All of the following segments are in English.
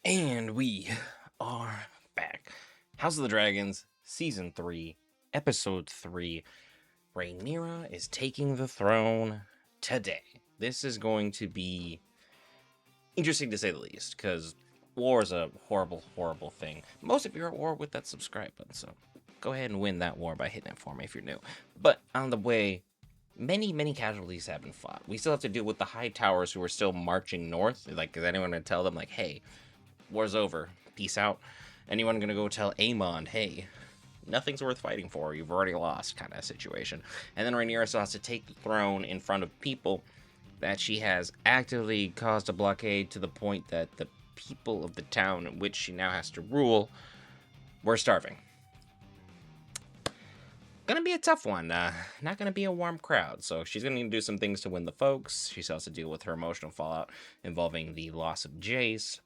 And we are back. House of the Dragons, Season 3, Episode 3. Rhaenyra is taking the throne today. This is going to be interesting to say the least, because war is a horrible, horrible thing. Most of you are at war with that subscribe button, so go ahead and win that war by hitting it for me if you're new. But on the way, many casualties have been fought. We still have to deal with the high towers who are still marching north. Like, is anyone going to tell them, like, hey, war's over, peace out? Anyone gonna go tell Aemon, hey, nothing's worth fighting for, you've already lost, kind of situation? And then Rhaenyra still has to take the throne in front of people that she has actively caused a blockade to the point that the people of the town in which she now has to rule were starving. Gonna be a tough one. Not gonna be a warm crowd, so she's gonna need to do some things to win the folks. She still has to deal with her emotional fallout involving the loss of Jace.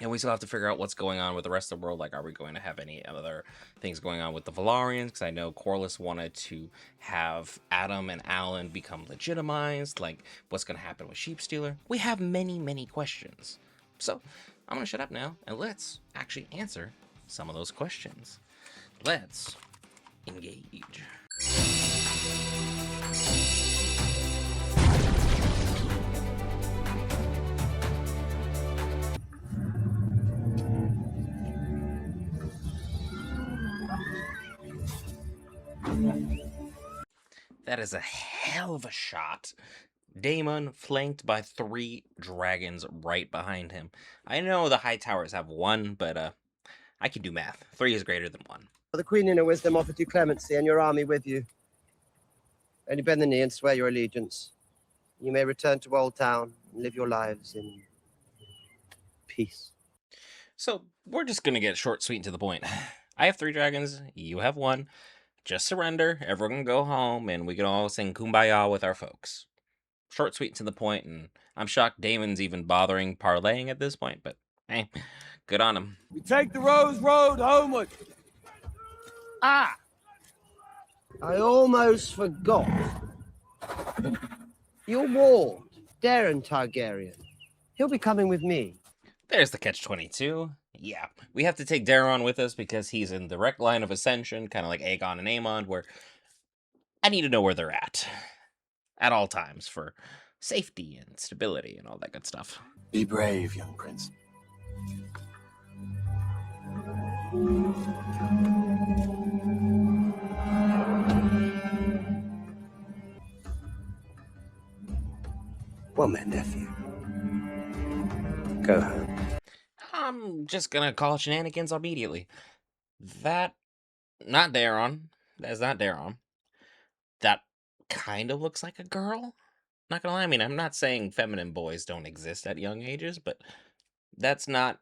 And we still have to figure out what's going on with the rest of the world. Like, are we going to have any other things going on with the Valarians? Because I know Corlys wanted to have Adam and Alan become legitimized. Like, what's going to happen with Sheepstealer? We have many questions. So, I'm going to shut up now, and let's actually answer some of those questions. Let's engage. That is a hell of a shot. Daemon flanked by 3 dragons right behind him. I know the high towers have 1, but I can do math. 3 is greater than 1. The Queen in her wisdom offered you clemency and your army with you. Only bend the knee and swear your allegiance. You may return to Old Town and live your lives in peace. So we're just gonna get short, sweet, and to the point. I have 3 dragons, you have 1. Just surrender, everyone can go home, and we can all sing Kumbaya with our folks. Short, sweet, to the point, and I'm shocked Damon's even bothering parlaying at this point, but hey, good on him. We take the Rose Road homeward. Ah! I almost forgot. You're warned, Darren Targaryen. He'll be coming with me. There's the catch-22. Yeah, we have to take Daeron with us because he's in direct line of ascension, kind of like Aegon and Aemon, where I need to know where they're at all times for safety and stability and all that good stuff. Be brave, young prince. Well met, nephew. Go home. I'm just gonna call shenanigans immediately. That, not Daeron. That's not Daeron. That kind of looks like a girl. Not gonna lie, I mean, I'm not saying feminine boys don't exist at young ages, but that's not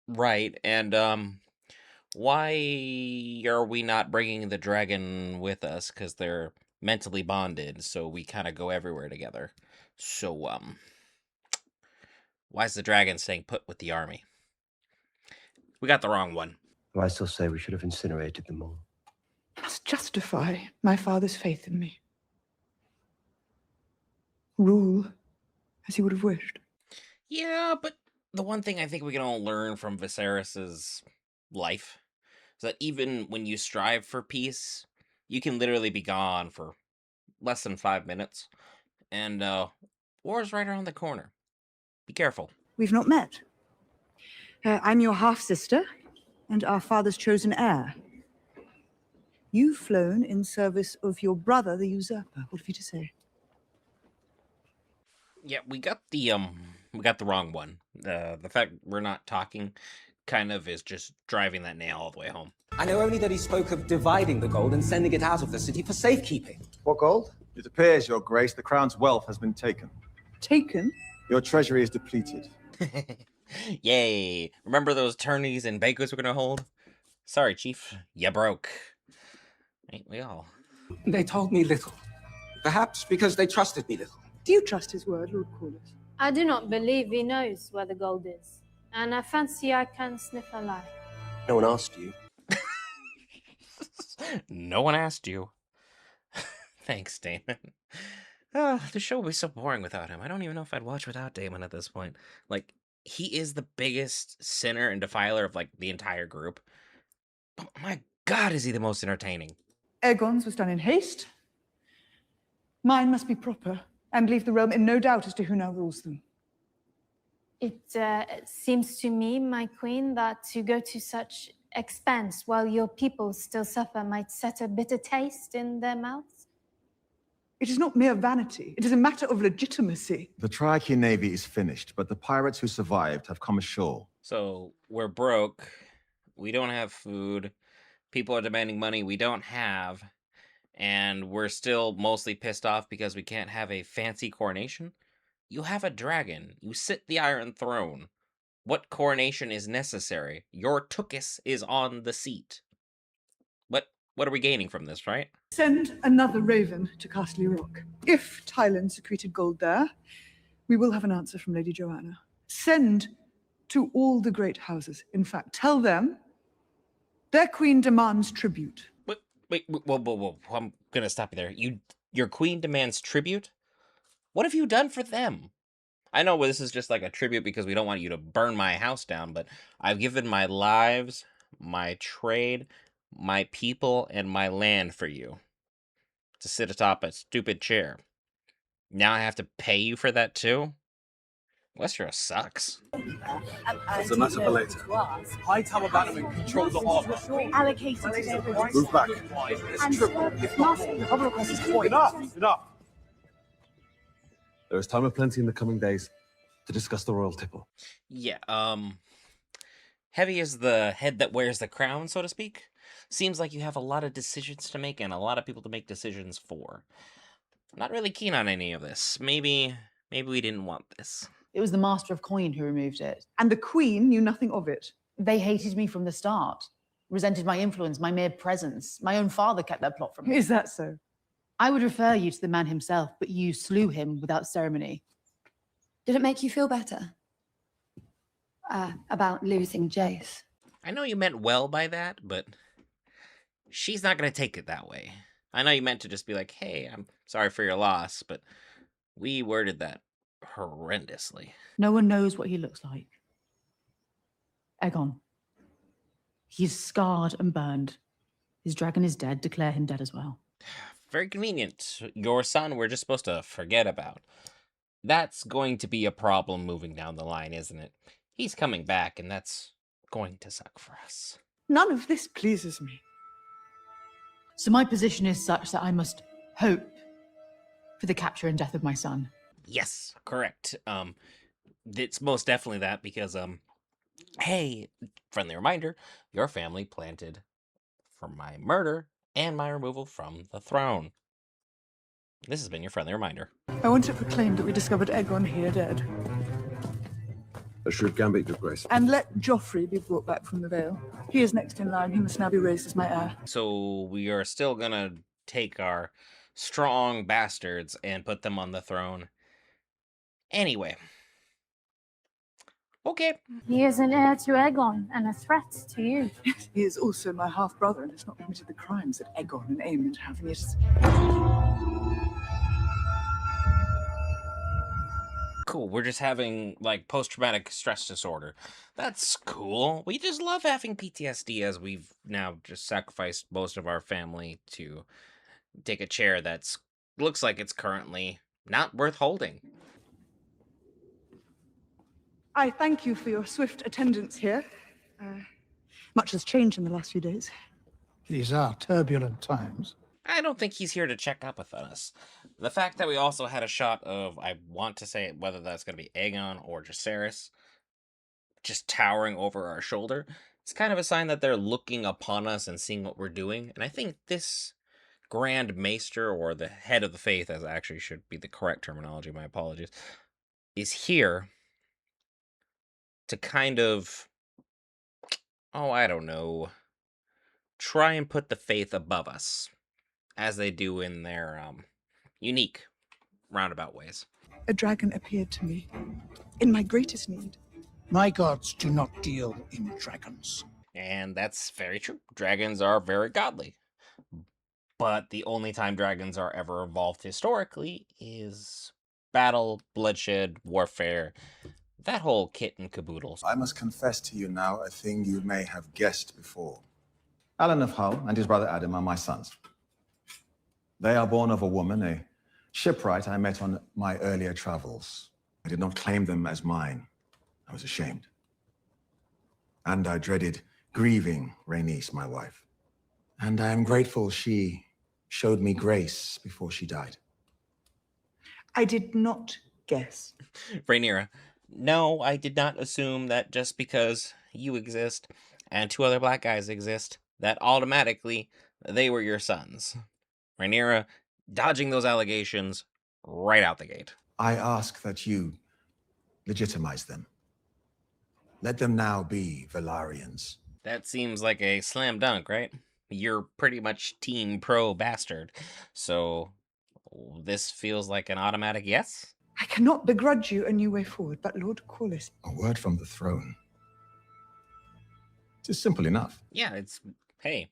right. And, why are we not bringing the dragon with us? Because they're mentally bonded, so we kind of go everywhere together. So, why is the dragon staying put with the army? We got the wrong one. Well, I still say we should have incinerated them all. Must justify my father's faith in me. Rule as he would have wished. Yeah, but the one thing I think we can all learn from Viserys's life is that even when you strive for peace, you can literally be gone for less than 5 minutes. And war's right around the corner. Be careful. We've not met. I'm your half-sister and our father's chosen heir. You've flown in service of your brother, the usurper. What have you to say? Yeah, we got the wrong one. The fact we're not talking kind of is just driving that nail all the way home. I know only that he spoke of dividing the gold and sending it out of the city for safekeeping. What gold? It appears, Your Grace, the crown's wealth has been taken. Taken? Your treasury is depleted. Yay! Remember those tourneys and banquets we're gonna hold? Sorry, Chief. You broke. Ain't we all? They told me little. Perhaps because they trusted me little. Do you trust his word, Lord Corlys? I do not believe he knows where the gold is, and I fancy I can sniff a lie. No one asked you. No one asked you. Thanks, Damon. The show would be so boring without him. I don't even know if I'd watch without Damon at this point. Like, he is the biggest sinner and defiler of like the entire group. But my God, is he the most entertaining? Aegon's was done in haste. Mine must be proper and leave the realm in no doubt as to who now rules them. It seems to me, my queen, that to go to such expense while your people still suffer might set a bitter taste in their mouths. It is not mere vanity. It is a matter of legitimacy. The Triarchy Navy is finished, but the pirates who survived have come ashore. So we're broke. We don't have food. People are demanding money we don't have. And we're still mostly pissed off because we can't have a fancy coronation. You have a dragon. You sit the Iron Throne. What coronation is necessary? Your Tukis is on the seat. What are we gaining from this, right? Send another raven to Castle Rock. If Tylan secreted gold there, we will have an answer from Lady Joanna. Send to all the great houses. In fact, tell them their queen demands tribute. Whoa. I'm gonna stop you there. Your queen demands tribute? What have you done for them? I know this is just like a tribute because we don't want you to burn my house down, but I've given my lives, my trade, my people, and my land for you to sit atop a stupid chair. Now I have to pay you for that too? Westeros sucks. It's a matter for later. High Tower Bannerman control the harbor. Allocated to everyone. Move back. Enough. There is time of plenty in the coming days to discuss the royal tipple. Yeah, Heavy is the head that wears the crown, so to speak. Seems like you have a lot of decisions to make and a lot of people to make decisions for. Not really keen on any of this. Maybe we didn't want this. It was the Master of Coin who removed it. And the queen knew nothing of it. They hated me from the start, resented my influence, my mere presence. My own father kept their plot from me. Is that so? I would refer you to the man himself, but you slew him without ceremony. Did it make you feel better? About losing Jace? I know you meant well by that, but she's not going to take it that way. I know you meant to just be like, hey, I'm sorry for your loss, but we worded that horrendously. No one knows what he looks like. Aegon. He's scarred and burned. His dragon is dead. Declare him dead as well. Very convenient. Your son we're just supposed to forget about. That's going to be a problem moving down the line, isn't it? He's coming back, and that's going to suck for us. None of this pleases me. So my position is such that I must hope for the capture and death of my son. Yes, correct. It's most definitely that because, hey, friendly reminder, your family planted for my murder and my removal from the throne. This has been your friendly reminder. I want to proclaim that we discovered Aegon here dead. A shrewd gambit, Your Grace. And let Joffrey be brought back from the Vale. He is next in line. He must now be raised as my heir. So we are still gonna take our strong bastards and put them on the throne. Anyway. Okay. He is an heir to Aegon and a threat to you. He is also my half-brother and has not committed the crimes that Aegon and Aemond have, and yet... Cool, we're just having, like, post-traumatic stress disorder. That's cool. We just love having PTSD as we've now just sacrificed most of our family to take a chair that's looks like it's currently not worth holding. I thank you for your swift attendance here. Much has changed in the last few days. These are turbulent times. I don't think he's here to check up with us. The fact that we also had a shot of, I want to say whether that's going to be Aegon or Jacaerys, just towering over our shoulder, it's kind of a sign that they're looking upon us and seeing what we're doing. And I think this Grand Maester, or the head of the faith, as actually should be the correct terminology, my apologies, is here to kind of, I don't know, try and put the faith above us, as they do in their unique roundabout ways. A dragon appeared to me in my greatest need. My gods do not deal in dragons. And that's very true. Dragons are very godly. But the only time dragons are ever involved historically is battle, bloodshed, warfare. that whole kit and caboodle. I must confess to you now a thing you may have guessed before. Alan of Hull and his brother Adam are my sons. They are born of a woman, a shipwright I met on my earlier travels. I did not claim them as mine. I was ashamed. And I dreaded grieving Rhaenys, my wife. And I am grateful she showed me grace before she died. I did not guess. Rhaenyra, no, I did not assume that just because you exist and two other black guys exist, that automatically they were your sons. Rhaenyra, dodging those allegations right out the gate. I ask that you legitimize them. Let them now be Valarians. That seems like a slam dunk, right? You're pretty much team pro bastard. So this feels like an automatic yes? I cannot begrudge you a new way forward, but Lord Corlys... A word from the throne. It is simple enough. Yeah, hey,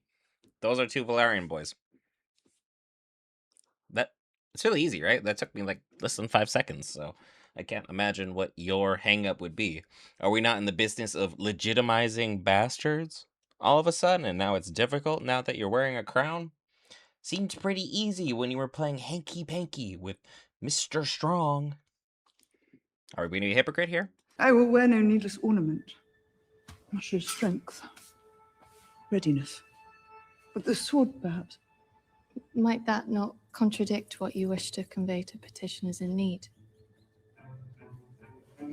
those are two Valerian boys. It's really easy, right? That took me like less than 5 seconds, so I can't imagine what your hang-up would be. Are we not in the business of legitimizing bastards all of a sudden, and now it's difficult now that you're wearing a crown? Seemed pretty easy when you were playing hanky-panky with Mr. Strong. Are we being a hypocrite here? I will wear no needless ornament. I show strength, readiness. But the sword, perhaps. Might that not contradict what you wish to convey to petitioners in need?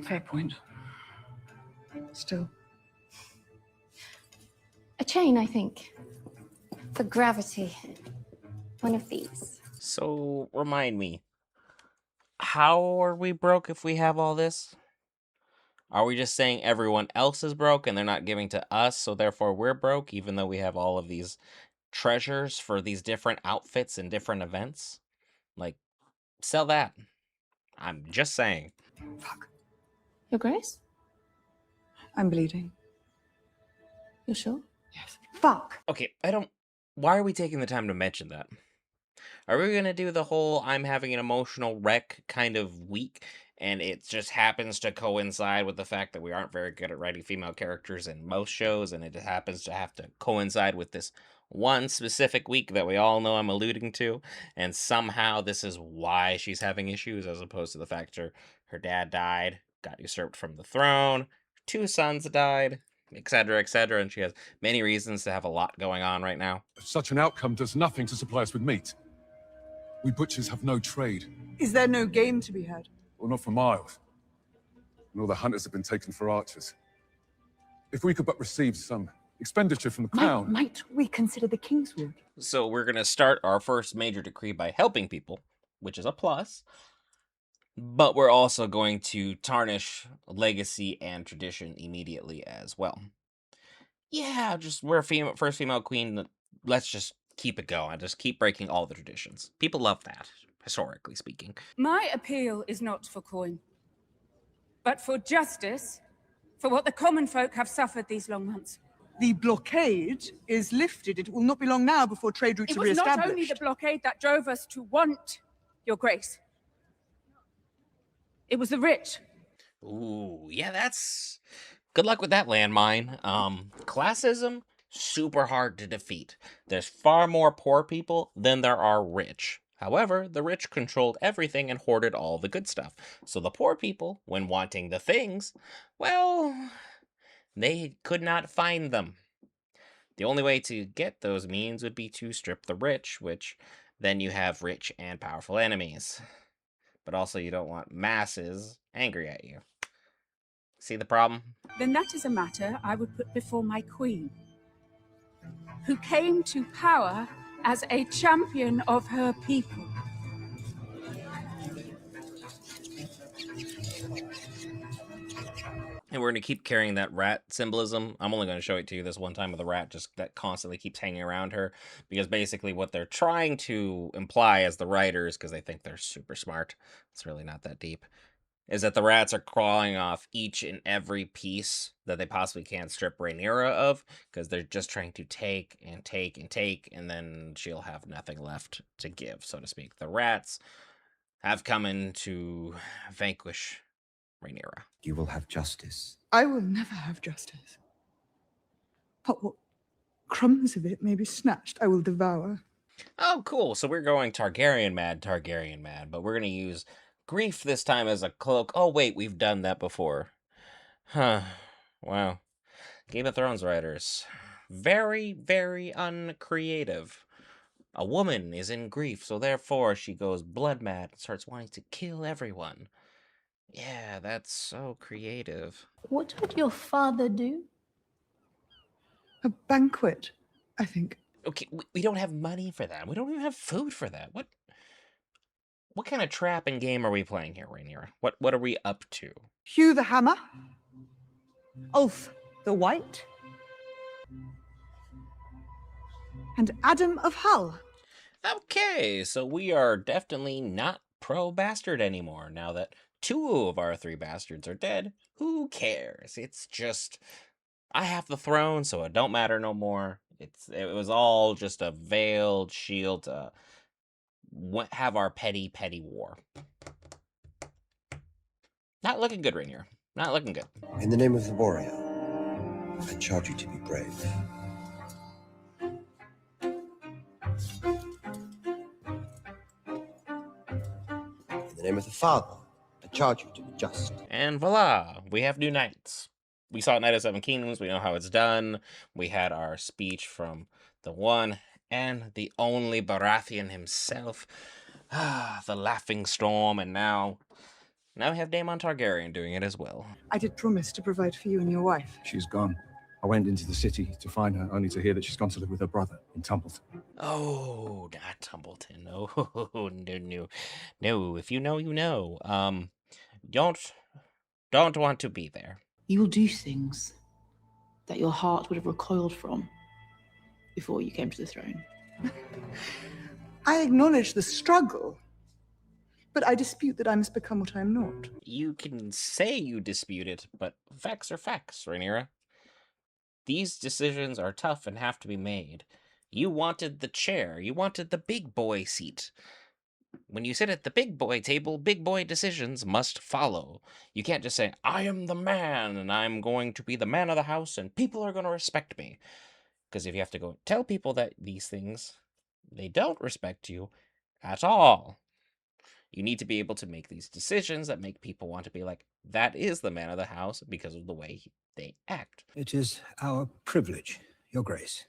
Fair point. Still. A chain, I think. For gravity. One of these. So, remind me, how are we broke if we have all this? Are we just saying everyone else is broke and they're not giving to us, so therefore we're broke, even though we have all of these treasures for these different outfits and different events? Like, sell that. I'm just saying. Fuck. Your Grace? I'm bleeding. You're sure? Yes. Fuck. Okay, why are we taking the time to mention that? Are we going to do the whole I'm having an emotional wreck kind of week, and it just happens to coincide with the fact that we aren't very good at writing female characters in most shows, and it just happens to have to coincide with this one specific week that we all know I'm alluding to, and somehow this is why she's having issues, as opposed to the fact her dad died, got usurped from the throne, 2 sons died, etc., and she has many reasons to have a lot going on right now. Such an outcome does nothing to supply us with meat. We butchers have no trade. Is there no game to be had? Well, not for miles. And all the hunters have been taken for archers. If we could but receive some expenditure from the crown... Might we consider the Kingswood? So we're going to start our first major decree by helping people, which is a plus. But we're also going to tarnish legacy and tradition immediately as well. Yeah, we're first female queen. Let's just keep it going. Just keep breaking all the traditions. People love that, historically speaking. My appeal is not for coin, but for justice, for what the common folk have suffered these long months. The blockade is lifted. It will not be long now before trade routes It are was re-established. not only the blockade that drove us to want your grace. It was the rich. Ooh, yeah, that's... Good luck with that, landmine. Classism, super hard to defeat. There's far more poor people than there are rich. However, the rich controlled everything and hoarded all the good stuff. So the poor people, when wanting the things, well, they could not find them. The only way to get those means would be to strip the rich, which then you have rich and powerful enemies. But also you don't want masses angry at you. See the problem? Then that is a matter I would put before my queen, who came to power as a champion of her people. And we're going to keep carrying that rat symbolism. I'm only going to show it to you this one time with the rat, just that constantly keeps hanging around her. Because basically what they're trying to imply as the writers, because they think they're super smart, it's really not that deep, is that the rats are crawling off each and every piece that they possibly can strip Rhaenyra of, because they're just trying to take and take and take, and then she'll have nothing left to give, so to speak. The rats have come in to vanquish Rhaenyra. You will have justice. I will never have justice. But what crumbs of it may be snatched, I will devour. Oh, cool. So we're going Targaryen mad, but we're going to use grief this time as a cloak. Oh, wait, we've done that before. Huh. Wow. Game of Thrones writers. Very, very uncreative. A woman is in grief, so therefore she goes blood mad and starts wanting to kill everyone. Yeah, that's so creative. What would your father do? A banquet, I think. Okay, we don't have money for that. We don't even have food for that. What kind of trap and game are we playing here, Rhaenyra? What are we up to? Hugh the Hammer. Ulf the White. And Adam of Hull. Okay, so we are definitely not pro-bastard anymore. Now that 2 of our 3 bastards are dead, who cares? It's just, I have the throne, so it don't matter no more. It was all just a veiled shield to have our petty war. Not looking good, Rhaenyra. Not looking good. In the name of the warrior, I charge you to be brave. In the name of the Father, I charge you to be just. And voila, we have new knights. We saw Knight of 7 Kingdoms. We know how it's done. We had our speech from the one and the only Baratheon himself. The Laughing Storm, and now we have Daemon Targaryen doing it as well. I did promise to provide for you and your wife. She's gone. I went into the city to find her, only to hear that she's gone to live with her brother in Templeton. Oh, not Templeton. Oh, no. If you know, you know. Don't want to be there. You will do things that your heart would have recoiled from before you came to the throne. I acknowledge the struggle, but I dispute that I must become what I am not. You can say you dispute it, but facts are facts, Rhaenyra. These decisions are tough and have to be made. You wanted the chair. You wanted the big boy seat. When you sit at the big boy table, big boy decisions must follow. You can't just say, I am the man, and I'm going to be the man of the house, and people are going to respect me. Because if you have to go tell people that these things, they don't respect you at all. You need to be able to make these decisions that make people want to be like, that is the man of the house because of the way they act. It is our privilege, Your Grace,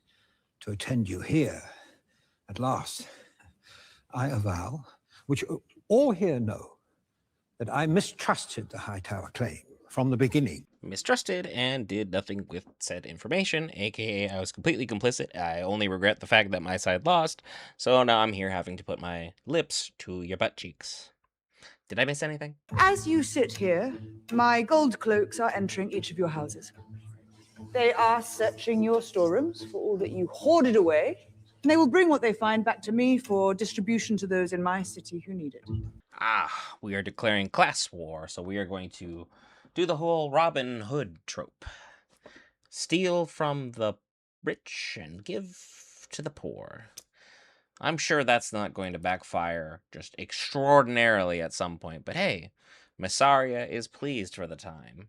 to attend you here at last. I avow, which all here know, that I mistrusted the Hightower claim from the beginning. Mistrusted and did nothing with said information, aka I was completely complicit. I only regret the fact that my side lost, so now I'm here having to put my lips to your butt cheeks. Did I miss anything? As you sit here, my gold cloaks are entering each of your houses. They are searching your storerooms for all that you hoarded away, and they will bring what they find back to me for distribution to those in my city who need it. Ah, we are declaring class war, so we are going to do the whole Robin Hood trope. Steal from the rich and give to the poor. I'm sure that's not going to backfire just extraordinarily at some point, but hey, Massaria is pleased for the time.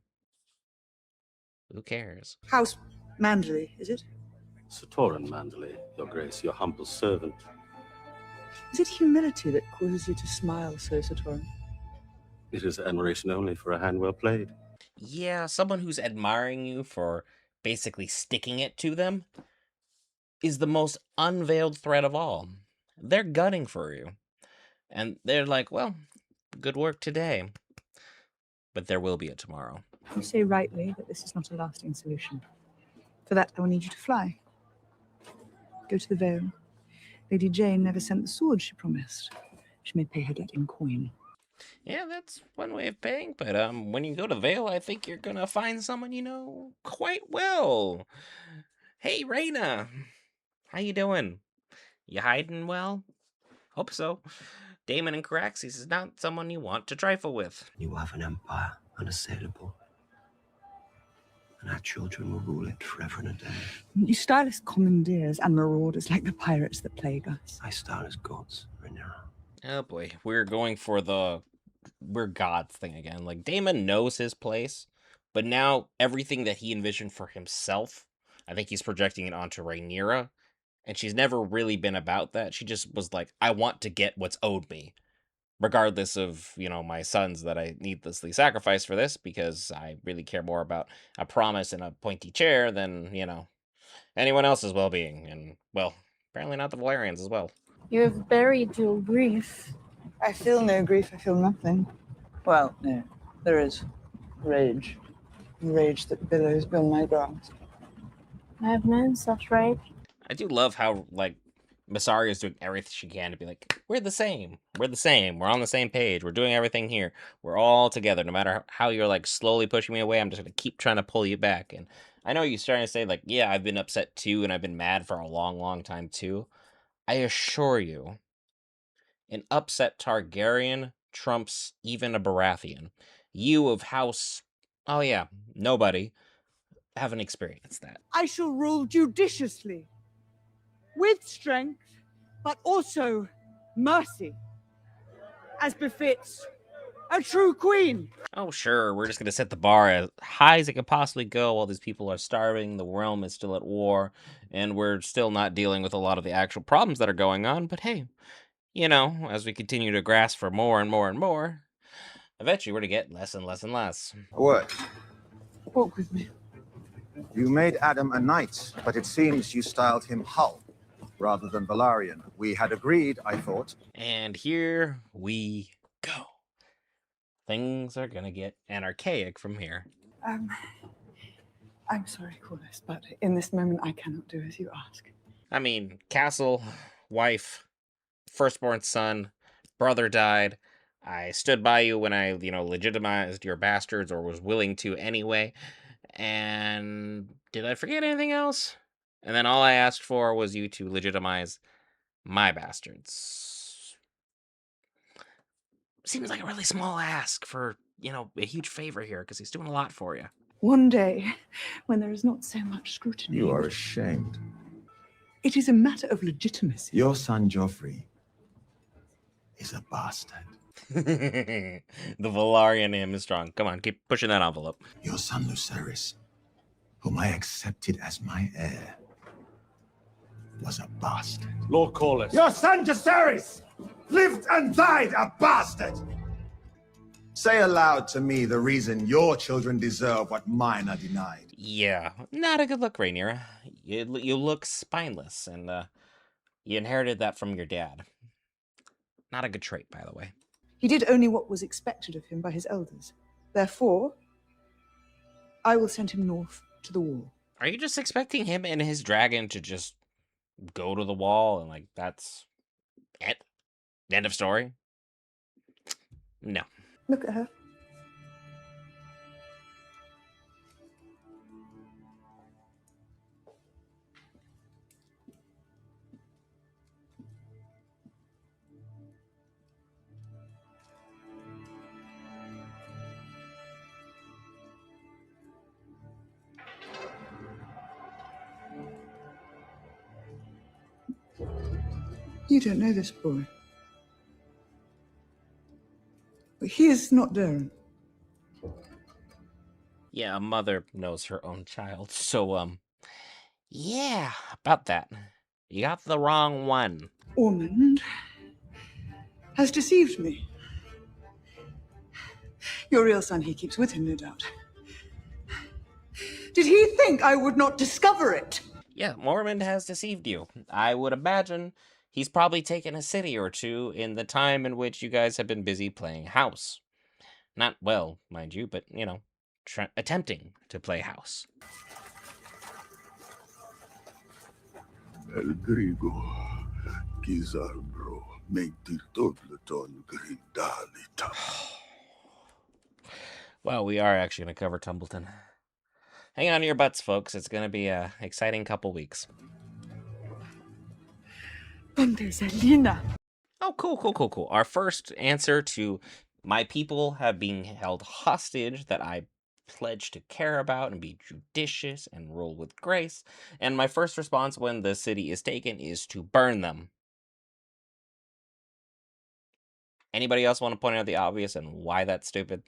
Who cares? House Manderley, is it? Sir Torren Manderley, Your Grace, your humble servant. Is it humility that causes you to smile so, Sir Torren? It is admiration only for a hand well played. Yeah, someone who's admiring you for basically sticking it to them is the most unveiled threat of all. They're gunning for you. And they're like, well, good work today. But there will be a tomorrow. You say rightly that this is not a lasting solution. For that, I will need you to fly. Go to the Vale. Lady Jane never sent the sword she promised. She may pay her debt in coin. Yeah, that's one way of paying, but when you go to Vale, I think you're gonna find someone you know quite well. Hey, Rhaena! How you doing? You hiding well? Hope so. Daemon and Caraxes is not someone you want to trifle with. You will have an empire unassailable, and our children will rule it forever and a day. You style as commandeers and marauders like the pirates that plague us. I style as gods, Rhaenyra. Oh boy, we're going for the we're gods thing again. Like, Daemon knows his place, but now everything that he envisioned for himself, I think he's projecting it onto Rhaenyra, and she's never really been about that. She just was like, I want to get what's owed me, regardless of, my sons that I needlessly sacrifice for this, because I really care more about a promise and a pointy chair than, anyone else's well-being. And, well, apparently not the Valerians as well. You have buried your grief. I feel no grief, I feel nothing. Well, no, there is rage. Rage that billows beyond my grasp. I have known such rage. I do love how, Mysaria is doing everything she can to be like, we're the same. We're the same. We're on the same page. We're doing everything here. We're all together. No matter how you're, slowly pushing me away, I'm just going to keep trying to pull you back. And I know you're starting to say, yeah, I've been upset too, and I've been mad for a long, long time too. I assure you, an upset Targaryen trumps even a Baratheon. You of House... Oh yeah, nobody haven't experienced that. I shall rule judiciously, with strength, but also mercy, as befits a true queen. Oh, sure, we're just going to set the bar as high as it could possibly go while these people are starving, the realm is still at war, and we're still not dealing with a lot of the actual problems that are going on, but hey, as we continue to grasp for more and more and more, eventually we're going to get less and less and less. What? Walk with me. You made Adam a knight, but it seems you styled him Hull rather than Velaryon. We had agreed, I thought. And here we go. Things are gonna get anarchaic from here. I'm sorry, Corlys, but in this moment I cannot do as you ask. I mean, castle, wife, firstborn son, brother died. I stood by you when I, legitimized your bastards, or was willing to anyway. And did I forget anything else? And then all I asked for was you to legitimize my bastards. Seems like a really small ask for, a huge favor here, because he's doing a lot for you. One day, when there is not so much scrutiny... You are ashamed. It is a matter of legitimacy. Your son, Joffrey, is a bastard. The Velaryon in him is strong. Come on, keep pushing that envelope. Your son, Lucerys, whom I accepted as my heir, was a bastard. Lord Corlys. Your son, Jacaerys, lived and died a bastard! Say aloud to me the reason your children deserve what mine are denied. Yeah, not a good look, Rhaenyra. You look spineless, and you inherited that from your dad. Not a good trait, by the way. He did only what was expected of him by his elders. Therefore, I will send him north to the wall. Are you just expecting him and his dragon to just go to the wall and, that's it? End of story? No. Look at her. You don't know this boy. But he is not Darren. Yeah, a mother knows her own child. So, yeah, about that. You got the wrong one. Ormond has deceived me. Your real son he keeps with him, no doubt. Did he think I would not discover it? Yeah, Ormond has deceived you. I would imagine he's probably taken a city or two in the time in which you guys have been busy playing house. Not well, mind you, but, attempting to play house. El grigo, Gizarbro, mentir dobleton grindalita. Well, we are actually going to cover Tumbleton. Hang on to your butts, folks. It's going to be an exciting couple weeks. Selena. Oh, cool. Our first answer to my people have been held hostage that I pledge to care about and be judicious and rule with grace. And my first response when the city is taken is to burn them. Anybody else want to point out the obvious and why that's stupid?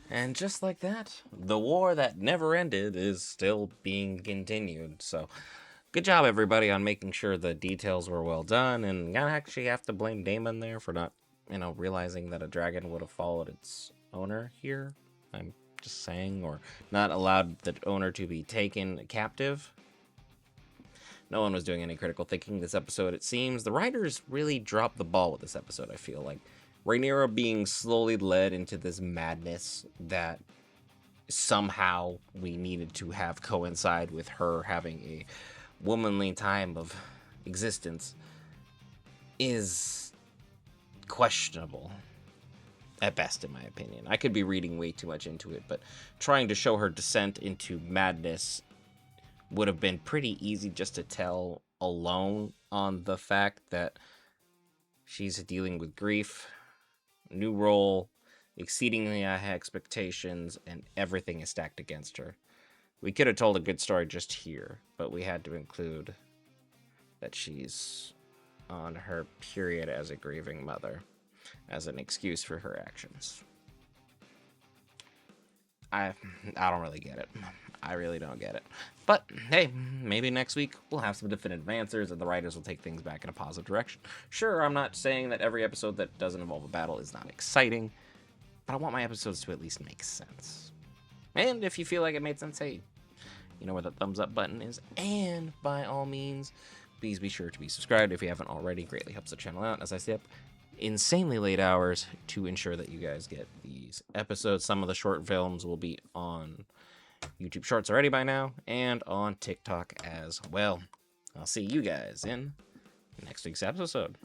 And just like that, the war that never ended is still being continued. So, good job, everybody, on making sure the details were well done. And I actually have to blame Damon there for not, realizing that a dragon would have followed its owner here. I'm just saying, or not allowed the owner to be taken captive. No one was doing any critical thinking this episode, it seems. The writers really dropped the ball with this episode, I feel like. Rhaenyra being slowly led into this madness that somehow we needed to have coincide with her having a womanly time of existence is questionable at best, in my opinion. I could be reading way too much into it, but trying to show her descent into madness would have been pretty easy just to tell alone on the fact that she's dealing with grief, new role, exceedingly high expectations, and everything is stacked against her. We could have told a good story just here, but we had to include that she's on her period as a grieving mother as an excuse for her actions. I don't really get it. I really don't get it. But, hey, maybe next week we'll have some definitive answers and the writers will take things back in a positive direction. Sure, I'm not saying that every episode that doesn't involve a battle is not exciting, but I want my episodes to at least make sense. And if you feel like it made sense, hey, you know where the thumbs up button is. And by all means, please be sure to be subscribed if you haven't already. Greatly helps the channel out as I stay up insanely late hours to ensure that you guys get these episodes. Some of the short films will be on YouTube Shorts already by now, and on TikTok as well. I'll see you guys in next week's episode.